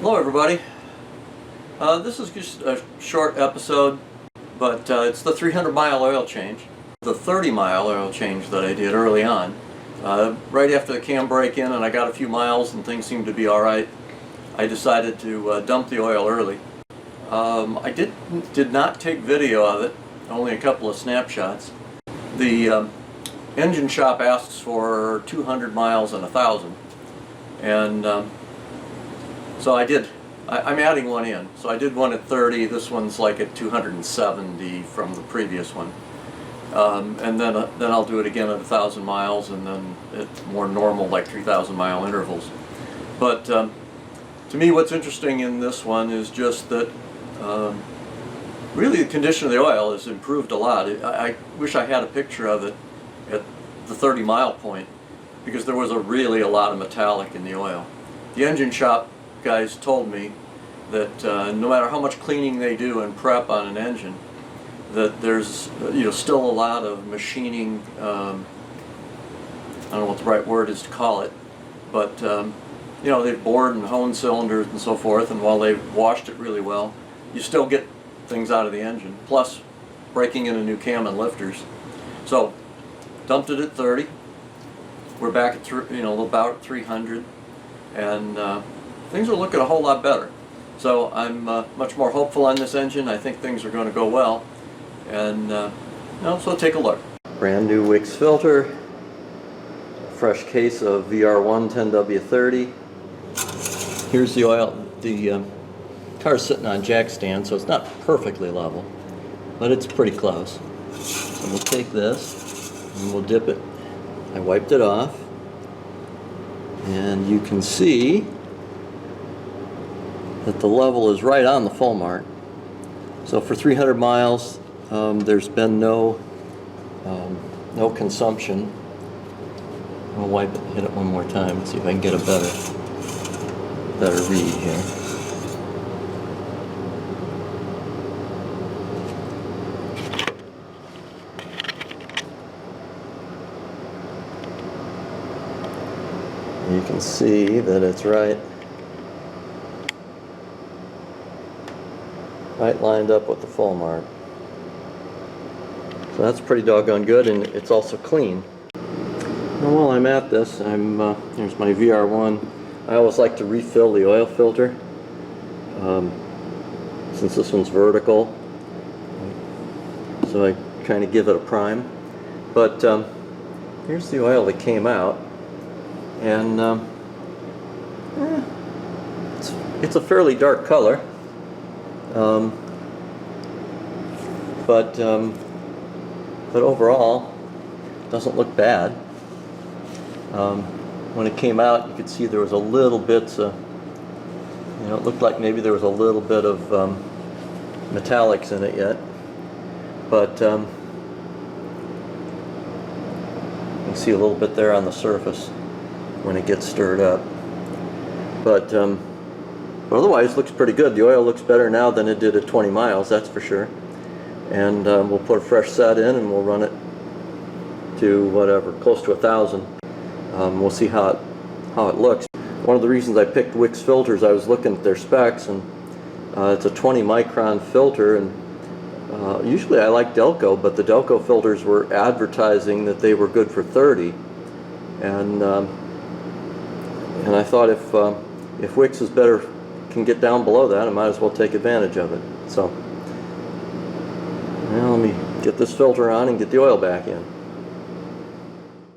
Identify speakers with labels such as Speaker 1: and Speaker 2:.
Speaker 1: Hello everybody. This is just a short episode, but it's the 300-mile oil change. The 30-mile oil change that I did early on. Right after the cam break-in and I got a few miles and things seemed to be alright, I decided to dump the oil early. I did not take video of it, only a couple of snapshots. The engine shop asks for 200 miles and 1,000, and so I did. I'm adding one in. So I did one at 30. This one's like at 270 from the previous one, and then I'll do it again at 1,000 miles, and then at more normal, like 3,000 mile intervals. But to me, what's interesting in this one is just that really the condition of the oil has improved a lot. I wish I had a picture of it at the 30-mile point, because there was really a lot of metallic in the oil. The engine shop guys told me that no matter how much cleaning they do and prep on an engine, that there's still a lot of machining. I don't know what the right word is to call it, but they've bored and honed cylinders and so forth, and while they've washed it really well, you still get things out of the engine, plus breaking in a new cam and lifters. So dumped it at 30. We're back at about 300, and things are looking a whole lot better. So I'm much more hopeful on this engine. I think things are going to go well, and so take a look. Brand new Wix filter, fresh case of VR1 10W30. Here's the oil. The car's sitting on jack stand, so it's not perfectly level, but it's pretty close. So we'll take this and we'll dip it. I wiped it off, and you can see that the level is right on the full mark. So for 300 miles, there's been no consumption. I'll wipe it, hit it one more time, and see if I can get a better read here. You can see that it's right lined up with the full mark. So that's pretty doggone good, and it's also clean. Now while I'm at this, here's my VR1. I always like to refill the oil filter, since this one's vertical, so I kind of give it a prime. But here's the oil that came out, and it's a fairly dark color. But overall, doesn't look bad. When it came out, you could see there was a little bit, it looked like maybe there was a little bit of metallics in it yet. But you can see a little bit there on the surface when it gets stirred up. But otherwise, it looks pretty good. The oil looks better now than it did at 20 miles, that's for sure. And we'll put a fresh set in, and we'll run it to whatever, close to 1,000. We'll see how it looks. One of the reasons I picked Wix filters, I was looking at their specs, and it's a 20 micron filter, and usually I like Delco, but the Delco filters were advertising that they were good for 30, and I thought if Wix is better, can get down below that, I might as well take advantage of it. So now let me get this filter on and get the oil back in.